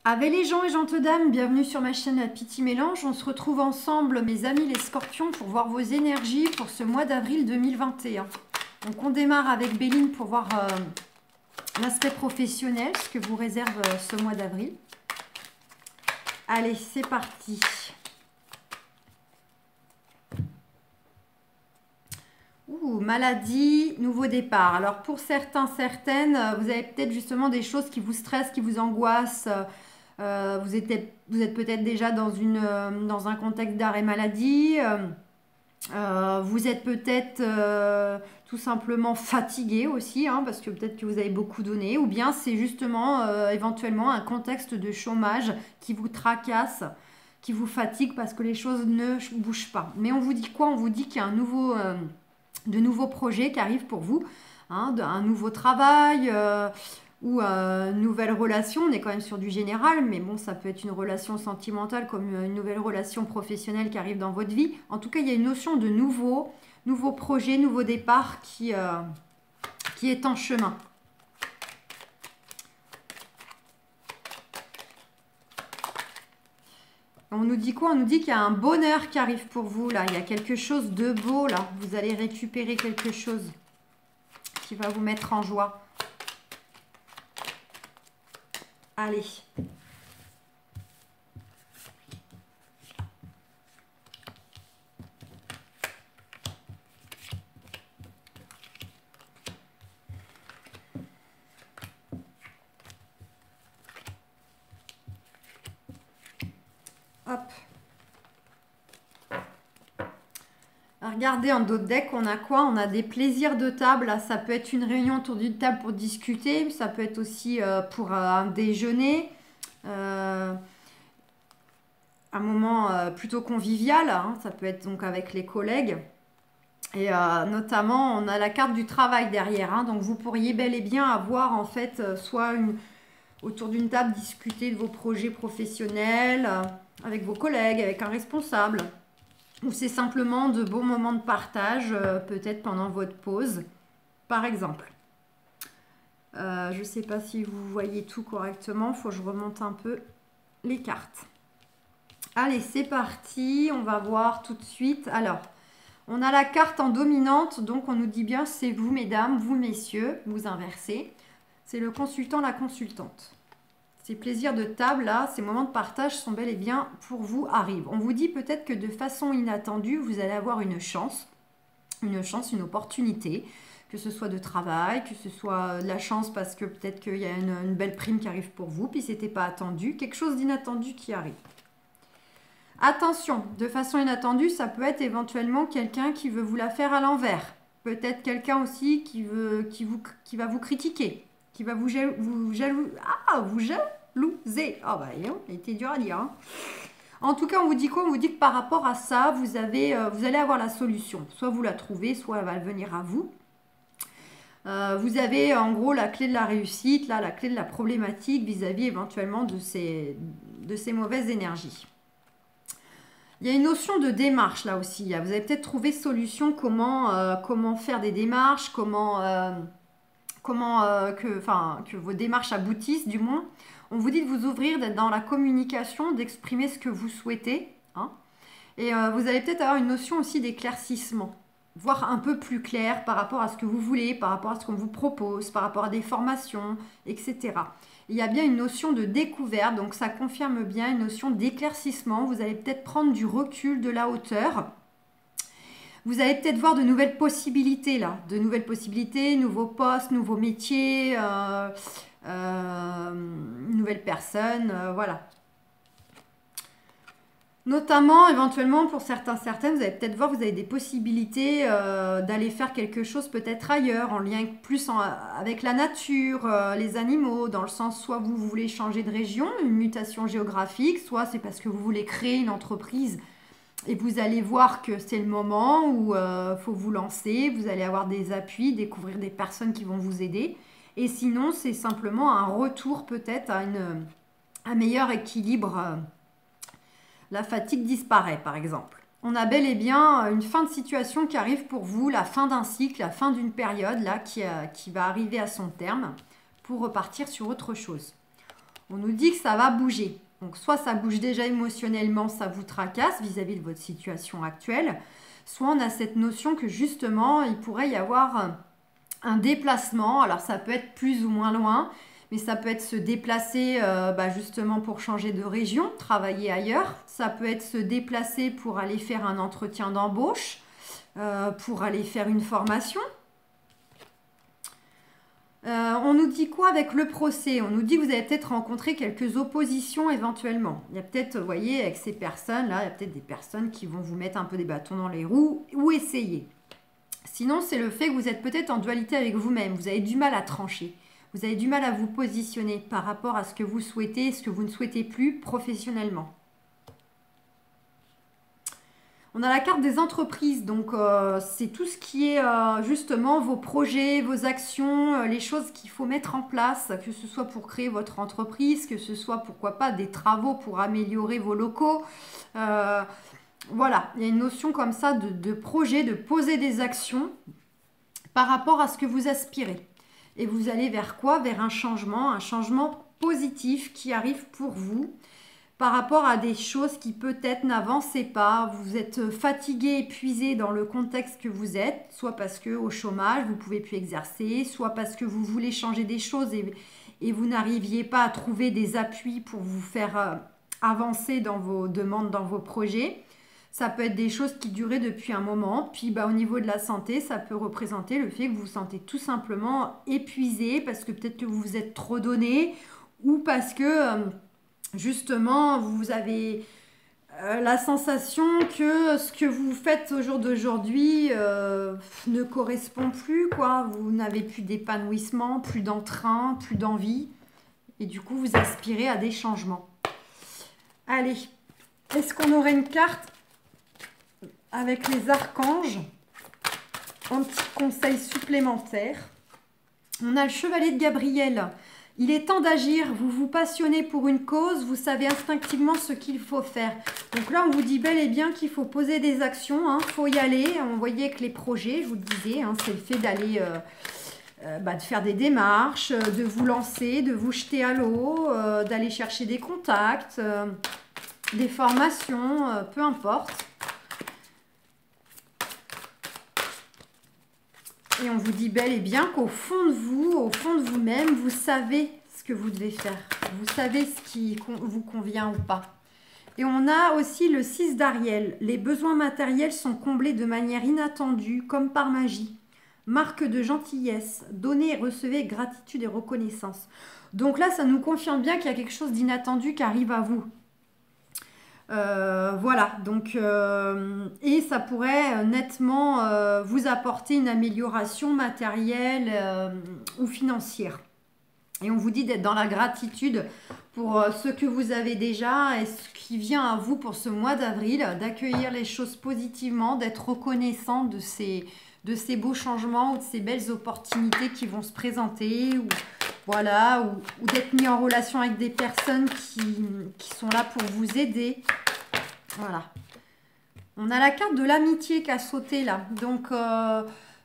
Avec les gens et gentes dames, bienvenue sur ma chaîne Petit Mélange. On se retrouve ensemble, mes amis les scorpions, pour voir vos énergies pour ce mois d'avril 2021. Donc on démarre avec Béline pour voir l'aspect professionnel, ce que vous réserve ce mois d'avril. Allez, c'est parti. Ouh, maladie, nouveau départ. Alors pour certains, certaines, vous avez peut-être justement des choses qui vous stressent, qui vous angoissent. Vous êtes peut-être déjà dans un contexte d'arrêt maladie. Vous êtes peut-être tout simplement fatigué aussi, hein, parce que peut-être que vous avez beaucoup donné. Ou bien c'est justement éventuellement un contexte de chômage qui vous tracasse, qui vous fatigue parce que les choses ne bougent pas. Mais on vous dit quoi? On vous dit qu'il y a de nouveaux projets qui arrivent pour vous, hein, un nouveau travail ou une nouvelle relation. On est quand même sur du général, mais bon, ça peut être une relation sentimentale comme une nouvelle relation professionnelle qui arrive dans votre vie. En tout cas, il y a une notion de nouveau projet, nouveau départ qui est en chemin. On nous dit quoi? On nous dit qu'il y a un bonheur qui arrive pour vous, là. Il y a quelque chose de beau, là. Vous allez récupérer quelque chose qui va vous mettre en joie. Allez. Hop. Regardez en dos de deck, on a quoi? On a des plaisirs de table. Là, ça peut être une réunion autour d'une table pour discuter. Ça peut être aussi pour un déjeuner. Un moment plutôt convivial, hein. Ça peut être donc avec les collègues. Et notamment, on a la carte du travail derrière, hein. Donc, vous pourriez bel et bien avoir en fait soit autour d'une table discuter de vos projets professionnels avec vos collègues, avec un responsable. Ou c'est simplement de beaux moments de partage, peut-être pendant votre pause, par exemple. Je ne sais pas si vous voyez tout correctement, il faut que je remonte un peu les cartes. Allez, c'est parti, on va voir tout de suite. Alors, on a la carte en dominante, donc on nous dit bien c'est vous mesdames, vous messieurs, vous inversez. C'est le consultant, la consultante. Ces plaisirs de table, là, ces moments de partage sont bel et bien pour vous, arrivent. On vous dit peut-être que de façon inattendue, vous allez avoir une chance, une opportunité, que ce soit de travail, que ce soit de la chance parce que peut-être qu'il y a une belle prime qui arrive pour vous, puis c'était pas attendu, quelque chose d'inattendu qui arrive. Attention, de façon inattendue, ça peut être éventuellement quelqu'un qui veut vous la faire à l'envers. Peut-être quelqu'un aussi qui va vous critiquer, qui va vous jalouser. Ah bah, il était dur à dire, hein. En tout cas, on vous dit quoi? On vous dit que par rapport à ça, vous allez avoir la solution. Soit vous la trouvez, soit elle va venir à vous. Vous avez en gros la clé de la réussite, là, la clé de la problématique vis-à-vis éventuellement de ces mauvaises énergies. Il y a une notion de démarche là aussi. Vous avez peut-être trouvé solution comment faire des démarches, que vos démarches aboutissent du moins. On vous dit de vous ouvrir, d'être dans la communication, d'exprimer ce que vous souhaitez, hein. Et vous allez peut-être avoir une notion aussi d'éclaircissement, voir un peu plus clair par rapport à ce que vous voulez, par rapport à ce qu'on vous propose, par rapport à des formations, etc. Il y a bien une notion de découverte, donc ça confirme bien une notion d'éclaircissement. Vous allez peut-être prendre du recul, de la hauteur. Vous allez peut-être voir de nouvelles possibilités là, de nouvelles possibilités, nouveaux postes, nouveaux métiers, nouvelles personnes, voilà. Notamment, éventuellement, pour certaines, vous allez peut-être voir, vous avez des possibilités d'aller faire quelque chose peut-être ailleurs, en lien plus avec la nature, les animaux, dans le sens soit vous voulez changer de région, une mutation géographique, soit c'est parce que vous voulez créer une entreprise et vous allez voir que c'est le moment où il faut vous lancer, vous allez avoir des appuis, découvrir des personnes qui vont vous aider. Et sinon, c'est simplement un retour peut-être à un meilleur équilibre. La fatigue disparaît, par exemple. On a bel et bien une fin de situation qui arrive pour vous, la fin d'un cycle, la fin d'une période là qui va arriver à son terme pour repartir sur autre chose. On nous dit que ça va bouger. Donc soit ça bouge déjà émotionnellement, ça vous tracasse vis-à-vis de votre situation actuelle, soit on a cette notion que justement, il pourrait y avoir un déplacement. Alors ça peut être plus ou moins loin, mais ça peut être se déplacer justement pour changer de région, travailler ailleurs. Ça peut être se déplacer pour aller faire un entretien d'embauche, pour aller faire une formation. On nous dit quoi avec le procès? On nous dit que vous allez peut-être rencontrer quelques oppositions éventuellement. Il y a peut-être, vous voyez, avec ces personnes-là, il y a peut-être des personnes qui vont vous mettre un peu des bâtons dans les roues ou essayer. Sinon, c'est le fait que vous êtes peut-être en dualité avec vous-même. Vous avez du mal à trancher. Vous avez du mal à vous positionner par rapport à ce que vous souhaitez et ce que vous ne souhaitez plus professionnellement. On a la carte des entreprises, donc c'est tout ce qui est justement vos projets, vos actions, les choses qu'il faut mettre en place, que ce soit pour créer votre entreprise, que ce soit pourquoi pas des travaux pour améliorer vos locaux. Voilà, il y a une notion comme ça de projet, de poser des actions par rapport à ce que vous aspirez. Et vous allez vers quoi? Vers un changement positif qui arrive pour vous. Par rapport à des choses qui peut-être n'avancent pas, vous êtes fatigué, épuisé dans le contexte que vous êtes, soit parce que au chômage, vous ne pouvez plus exercer, soit parce que vous voulez changer des choses et vous n'arriviez pas à trouver des appuis pour vous faire avancer dans vos demandes, dans vos projets. Ça peut être des choses qui duraient depuis un moment. Puis au niveau de la santé, ça peut représenter le fait que vous vous sentez tout simplement épuisé parce que peut-être que vous vous êtes trop donné ou parce que... justement, vous avez la sensation que ce que vous faites au jour d'aujourd'hui ne correspond plus, quoi. Vous n'avez plus d'épanouissement, plus d'entrain, plus d'envie. Et du coup, vous aspirez à des changements. Allez, est-ce qu'on aurait une carte avec les archanges? Un petit conseil supplémentaire. On a le chevalier de Gabriel. Il est temps d'agir, vous vous passionnez pour une cause, vous savez instinctivement ce qu'il faut faire. Donc là, on vous dit bel et bien qu'il faut poser des actions, il faut y aller. On voyait que les projets, je vous le disais, c'est le fait d'aller, de faire des démarches, de vous lancer, de vous jeter à l'eau, d'aller chercher des contacts, des formations, peu importe. Et on vous dit bel et bien qu'au fond de vous, au fond de vous-même, vous savez ce que vous devez faire. Vous savez ce qui vous convient ou pas. Et on a aussi le 6 d'Ariel. Les besoins matériels sont comblés de manière inattendue, comme par magie. Marque de gentillesse. Donnez et recevez gratitude et reconnaissance. Donc là, ça nous confirme bien qu'il y a quelque chose d'inattendu qui arrive à vous. Voilà, donc et ça pourrait nettement vous apporter une amélioration matérielle ou financière. Et on vous dit d'être dans la gratitude pour ce que vous avez déjà et ce qui vient à vous pour ce mois d'avril, d'accueillir les choses positivement, d'être reconnaissant de ces beaux changements ou de ces belles opportunités qui vont se présenter voilà, ou d'être mis en relation avec des personnes qui sont là pour vous aider. Voilà. On a la carte de l'amitié qui a sauté là. Donc,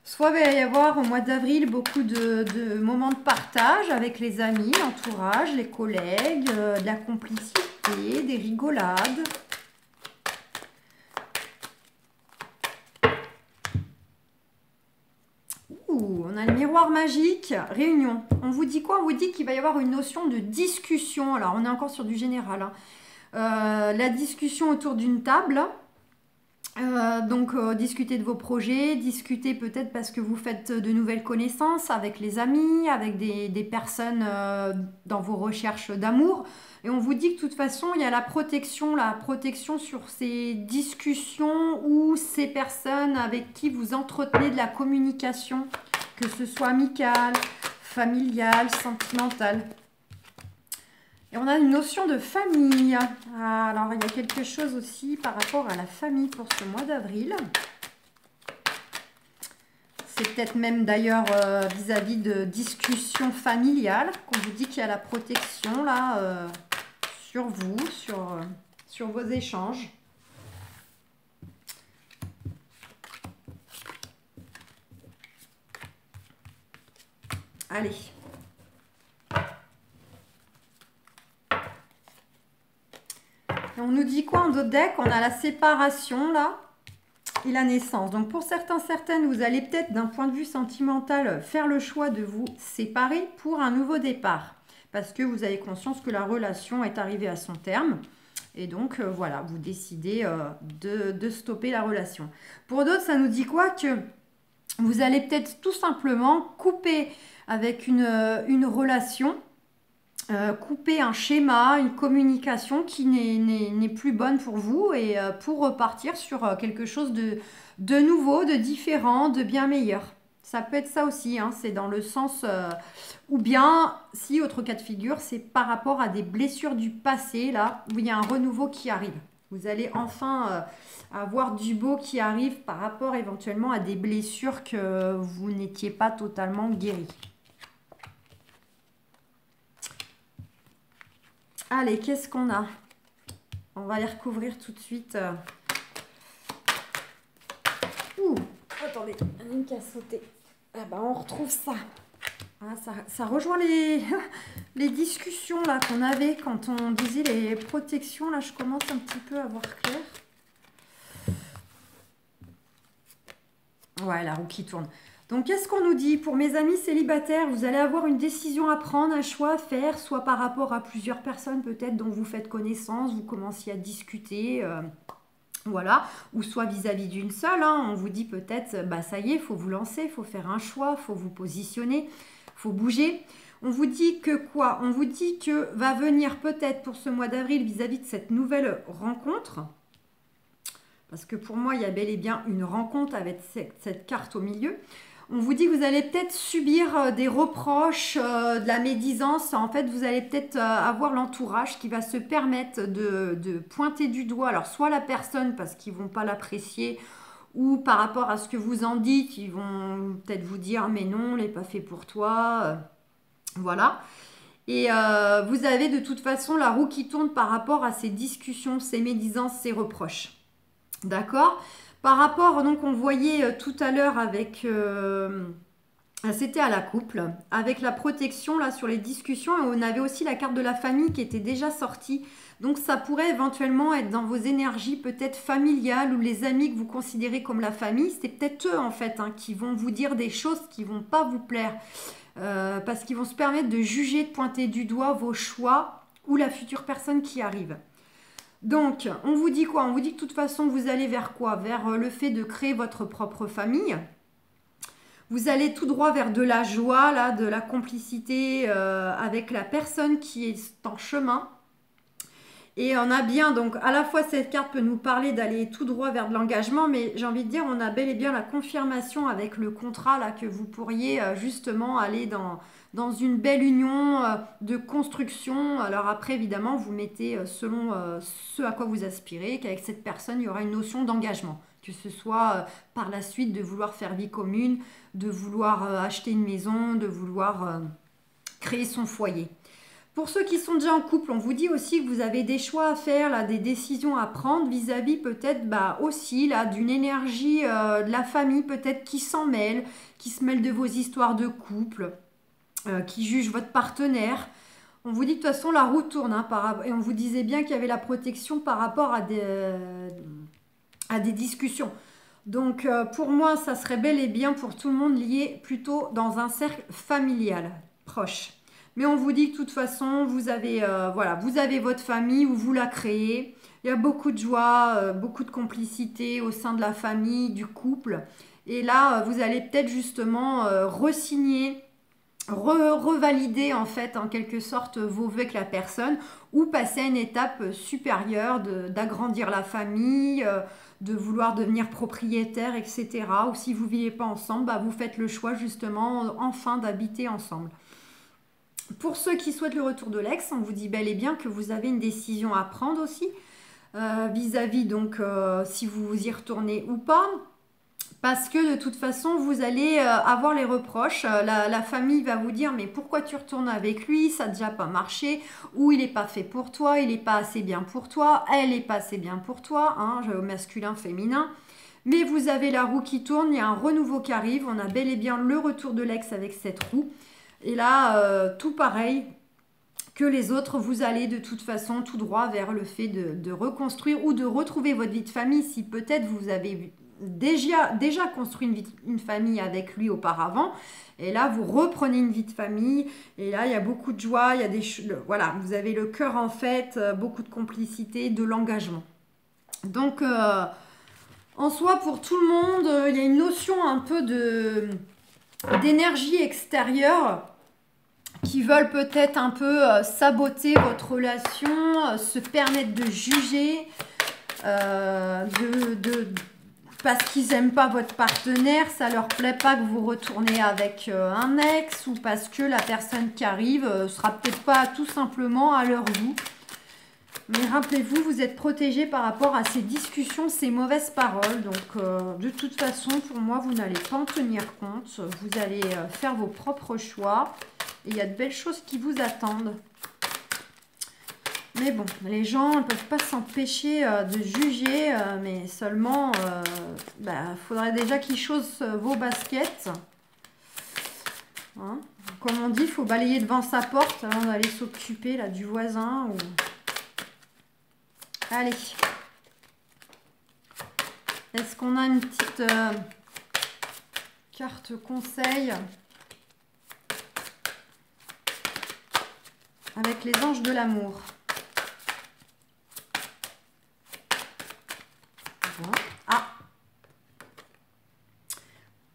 soit il va y avoir au mois d'avril beaucoup de moments de partage avec les amis, l'entourage, les collègues, de la complicité, des rigolades. On a le miroir magique, réunion. On vous dit quoi? On vous dit qu'il va y avoir une notion de discussion. Alors, on est encore sur du général. La discussion autour d'une table. Donc, discuter de vos projets, discuter peut-être parce que vous faites de nouvelles connaissances avec les amis, avec des personnes dans vos recherches d'amour. Et on vous dit que de toute façon, il y a la protection sur ces discussions ou ces personnes avec qui vous entretenez de la communication, que ce soit amicale, familiale, sentimentale. Et on a une notion de famille. Alors, il y a quelque chose aussi par rapport à la famille pour ce mois d'avril. C'est peut-être même d'ailleurs vis-à-vis de discussions familiales qu'on vous dit qu'il y a la protection là sur vous, sur vos échanges. Allez. Et on nous dit quoi en d'autres decks? On a la séparation là et la naissance. Donc pour certains, certaines, vous allez peut-être d'un point de vue sentimental faire le choix de vous séparer pour un nouveau départ. Parce que vous avez conscience que la relation est arrivée à son terme. Et donc voilà, vous décidez de stopper la relation. Pour d'autres, ça nous dit quoi? Que vous allez peut-être tout simplement couper avec une relation, couper un schéma, une communication qui n'est plus bonne pour vous et pour repartir sur quelque chose de nouveau, de différent, de bien meilleur. Ça peut être ça aussi, hein, c'est dans le sens... ou bien, si autre cas de figure, c'est par rapport à des blessures du passé, là, où il y a un renouveau qui arrive. Vous allez enfin avoir du beau qui arrive par rapport éventuellement à des blessures que vous n'étiez pas totalement guéri. Allez, qu'est-ce qu'on a? On va les recouvrir tout de suite. Ouh, attendez, il y a une qui a sauté. Ah bah, on retrouve ça. Ah, ça rejoint les discussions là qu'on avait quand on disait les protections. Là, je commence un petit peu à voir clair. Ouais, la roue qui tourne. Donc, qu'est-ce qu'on nous dit? Pour mes amis célibataires, vous allez avoir une décision à prendre, un choix à faire, soit par rapport à plusieurs personnes peut-être dont vous faites connaissance, vous commenciez à discuter, voilà, ou soit vis-à-vis d'une seule. Hein, on vous dit peut-être, bah ça y est, il faut vous lancer, il faut faire un choix, il faut vous positionner, il faut bouger. On vous dit que quoi? On vous dit que va venir peut-être pour ce mois d'avril vis-à-vis de cette nouvelle rencontre. Parce que pour moi, il y a bel et bien une rencontre avec cette carte au milieu. On vous dit que vous allez peut-être subir des reproches, de la médisance. En fait, vous allez peut-être avoir l'entourage qui va se permettre de pointer du doigt. Alors, soit la personne parce qu'ils ne vont pas l'apprécier, ou par rapport à ce que vous en dites, ils vont peut-être vous dire « mais non, on ne l'est pas fait pour toi ». Voilà. Et vous avez de toute façon la roue qui tourne par rapport à ces discussions, ces médisances, ces reproches. D'accord ? Par rapport, donc on voyait tout à l'heure avec, c'était à la couple, avec la protection là sur les discussions, et on avait aussi la carte de la famille qui était déjà sortie. Donc ça pourrait éventuellement être dans vos énergies peut-être familiales ou les amis que vous considérez comme la famille. C'est peut-être eux en fait hein, qui vont vous dire des choses qui ne vont pas vous plaire. Parce qu'ils vont se permettre de juger, de pointer du doigt vos choix ou la future personne qui arrive. Donc, on vous dit quoi? On vous dit que de toute façon, vous allez vers quoi? Vers le fait de créer votre propre famille. Vous allez tout droit vers de la joie, là, de la complicité avec la personne qui est en chemin. Et on a bien, donc, à la fois, cette carte peut nous parler d'aller tout droit vers de l'engagement, mais j'ai envie de dire, on a bel et bien la confirmation avec le contrat, là, que vous pourriez justement aller dans une belle union de construction. Alors après, évidemment, vous mettez selon ce à quoi vous aspirez, qu'avec cette personne, il y aura une notion d'engagement. Que ce soit par la suite de vouloir faire vie commune, de vouloir acheter une maison, de vouloir créer son foyer. Pour ceux qui sont déjà en couple, on vous dit aussi que vous avez des choix à faire, là, des décisions à prendre vis-à-vis peut-être aussi là, d'une énergie de la famille peut-être qui s'en mêle, qui se mêle de vos histoires de couple, qui juge votre partenaire. On vous dit de toute façon la roue tourne hein, et on vous disait bien qu'il y avait la protection par rapport à des discussions. Donc pour moi, ça serait bel et bien pour tout le monde lié plutôt dans un cercle familial proche. Mais on vous dit que de toute façon, vous avez votre famille où vous la créez. Il y a beaucoup de joie, beaucoup de complicité au sein de la famille, du couple. Et là, vous allez peut-être justement re-signer, revalider en fait en quelque sorte vos vœux avec la personne ou passer à une étape supérieure d'agrandir la famille, de vouloir devenir propriétaire, etc. Ou si vous ne vivez pas ensemble, vous faites le choix justement enfin d'habiter ensemble. Pour ceux qui souhaitent le retour de l'ex, on vous dit bel et bien que vous avez une décision à prendre aussi vis-à-vis donc si vous y retournez ou pas. Parce que de toute façon, vous allez avoir les reproches. La famille va vous dire, mais pourquoi tu retournes avec lui? Ça n'a déjà pas marché. Ou il n'est pas fait pour toi, il n'est pas assez bien pour toi. Elle n'est pas assez bien pour toi. Hein, masculin, féminin. Mais vous avez la roue qui tourne, il y a un renouveau qui arrive. On a bel et bien le retour de l'ex avec cette roue. Et là, tout pareil que les autres, vous allez de toute façon tout droit vers le fait de reconstruire ou de retrouver votre vie de famille si peut-être vous avez déjà construit une famille avec lui auparavant. Et là, vous reprenez une vie de famille. Et là, il y a beaucoup de joie. Il y a voilà, vous avez le cœur en fait, beaucoup de complicité, de l'engagement. Donc, en soi, pour tout le monde, il y a une notion un peu d'énergie extérieure qui veulent peut-être un peu saboter votre relation, se permettre de juger, parce qu'ils n'aiment pas votre partenaire, ça leur plaît pas que vous retournez avec un ex, ou parce que la personne qui arrive sera peut-être pas tout simplement à leur goût. Mais rappelez-vous, vous êtes protégé par rapport à ces discussions, ces mauvaises paroles. Donc, de toute façon, pour moi, vous n'allez pas en tenir compte. Vous allez faire vos propres choix. Et il y a de belles choses qui vous attendent. Mais bon, les gens ne peuvent pas s'empêcher de juger. Mais seulement, faudrait déjà qu'ils chaussent vos baskets. Hein, comme on dit, il faut balayer devant sa porte avant d'aller s'occuper du voisin. Allez. Est-ce qu'on a une petite carte conseil avec les anges de l'amour? Ah.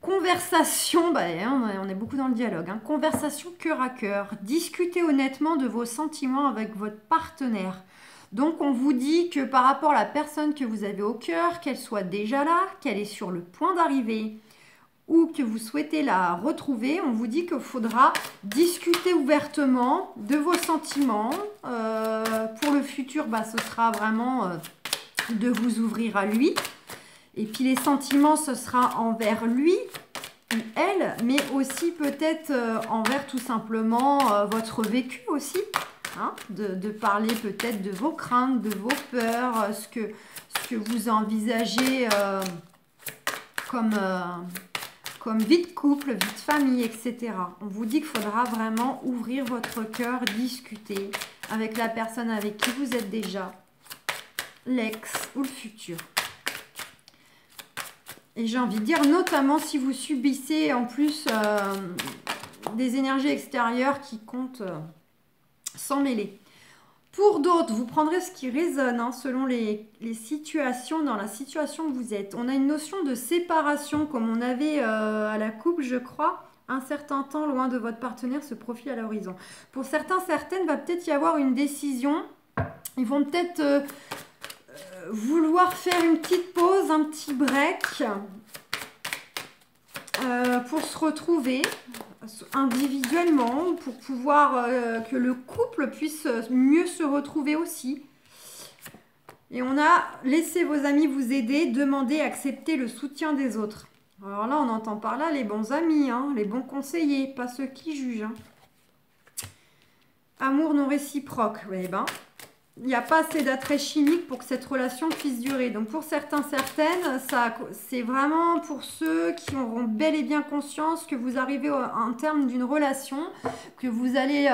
Conversation, on est beaucoup dans le dialogue. Hein. Conversation cœur à cœur. Discutez honnêtement de vos sentiments avec votre partenaire. Donc, on vous dit que par rapport à la personne que vous avez au cœur, qu'elle soit déjà là, qu'elle est sur le point d'arriver ou que vous souhaitez la retrouver, on vous dit qu'il faudra discuter ouvertement de vos sentiments. Pour le futur, ce sera vraiment de vous ouvrir à lui. Et puis, les sentiments, ce sera envers lui ou elle, mais aussi peut-être envers tout simplement votre vécu aussi. Hein, de parler peut-être de vos craintes, de vos peurs, ce que vous envisagez comme vie de couple, vie de famille, etc. On vous dit qu'il faudra vraiment ouvrir votre cœur, discuter avec la personne avec qui vous êtes déjà, l'ex ou le futur. Et j'ai envie de dire, notamment si vous subissez en plus des énergies extérieures qui comptent... s'en mêler. Pour d'autres, vous prendrez ce qui résonne selon les situations, dans la situation que vous êtes. On a une notion de séparation comme on avait à la coupe, je crois. Un certain temps loin de votre partenaire se profile à l'horizon. Pour certains, certaines, va peut-être y avoir une décision. Ils vont peut-être vouloir faire une petite pause, un petit break pour se retrouver individuellement, pour pouvoir que le couple puisse mieux se retrouver aussi. Et on a laissé vos amis vous aider, demander, accepter le soutien des autres. Alors là, on entend par là les bons amis, les bons conseillers, pas ceux qui jugent. Amour non réciproque, oui, il n'y a pas assez d'attrait chimique pour que cette relation puisse durer. Donc pour certains, certaines, c'est vraiment pour ceux qui auront bel et bien conscience que vous arrivez en terme d'une relation, que vous allez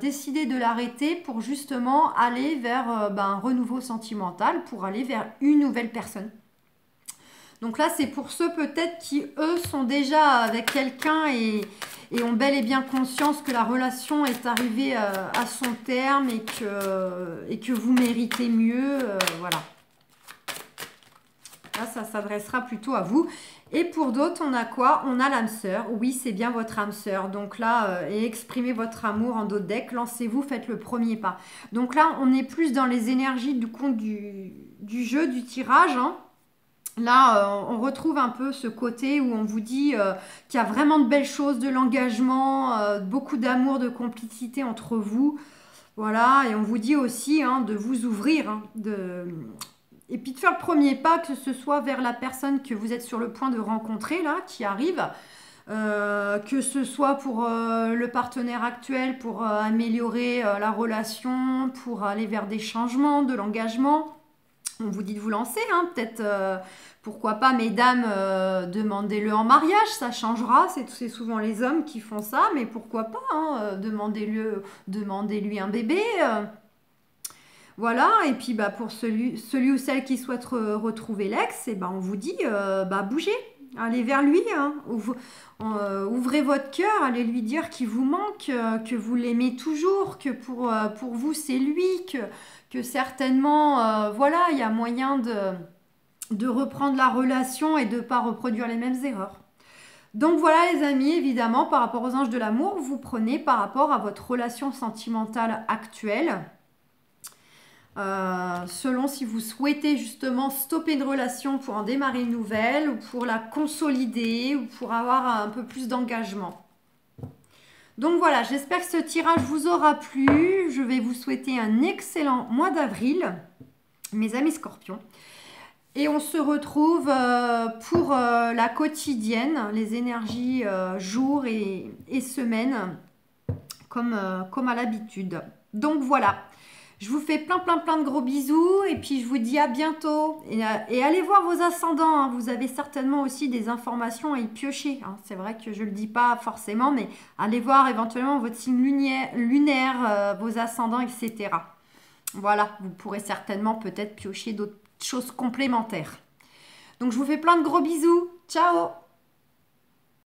décider de l'arrêter pour justement aller vers un renouveau sentimental, pour aller vers une nouvelle personne. Donc là, c'est pour ceux peut-être qui, eux, sont déjà avec quelqu'un et ont bel et bien conscience que la relation est arrivée à son terme et que vous méritez mieux. Voilà. Là, ça s'adressera plutôt à vous. Et pour d'autres, on a quoi? On a l'âme sœur. Oui, c'est bien votre âme sœur. Donc là, et exprimez votre amour en d'autres decks. Lancez-vous, faites le premier pas. Donc là, on est plus dans les énergies du jeu, du tirage, Là, on retrouve un peu ce côté où on vous dit qu'il y a vraiment de belles choses, de l'engagement, beaucoup d'amour, de complicité entre vous. Voilà, et on vous dit aussi de vous ouvrir, et puis de faire le premier pas, que ce soit vers la personne que vous êtes sur le point de rencontrer, là, qui arrive, que ce soit pour le partenaire actuel, pour améliorer la relation, pour aller vers des changements, de l'engagement. on vous dit de vous lancer, hein, peut-être, pourquoi pas, mesdames, demandez-le en mariage, ça changera, c'est souvent les hommes qui font ça, mais pourquoi pas, hein, demandez-lui un bébé. Voilà, et puis bah, pour celui ou celle qui souhaite retrouver l'ex, et ben, on vous dit, bah, bougez, allez vers lui, hein, ouvrez votre cœur, allez lui dire qu'il vous manque, que vous l'aimez toujours, que pour vous c'est lui, que certainement, voilà, il y a moyen de reprendre la relation et de ne pas reproduire les mêmes erreurs. Donc voilà les amis, évidemment, par rapport aux anges de l'amour, vous prenez par rapport à votre relation sentimentale actuelle. Selon si vous souhaitez justement stopper une relation pour en démarrer une nouvelle ou pour la consolider ou pour avoir un peu plus d'engagement. Donc voilà, j'espère que ce tirage vous aura plu. Je vais vous souhaiter un excellent mois d'avril, mes amis scorpions. Et on se retrouve pour la quotidienne, les énergies jour et semaine, comme à l'habitude. Donc voilà. Je vous fais plein de gros bisous et puis je vous dis à bientôt. Et allez voir vos ascendants, hein. Vous avez certainement aussi des informations à y piocher, hein. C'est vrai que je ne le dis pas forcément, mais allez voir éventuellement votre signe lunaire, vos ascendants, etc. Voilà, vous pourrez certainement peut-être piocher d'autres choses complémentaires. Donc je vous fais plein de gros bisous. Ciao!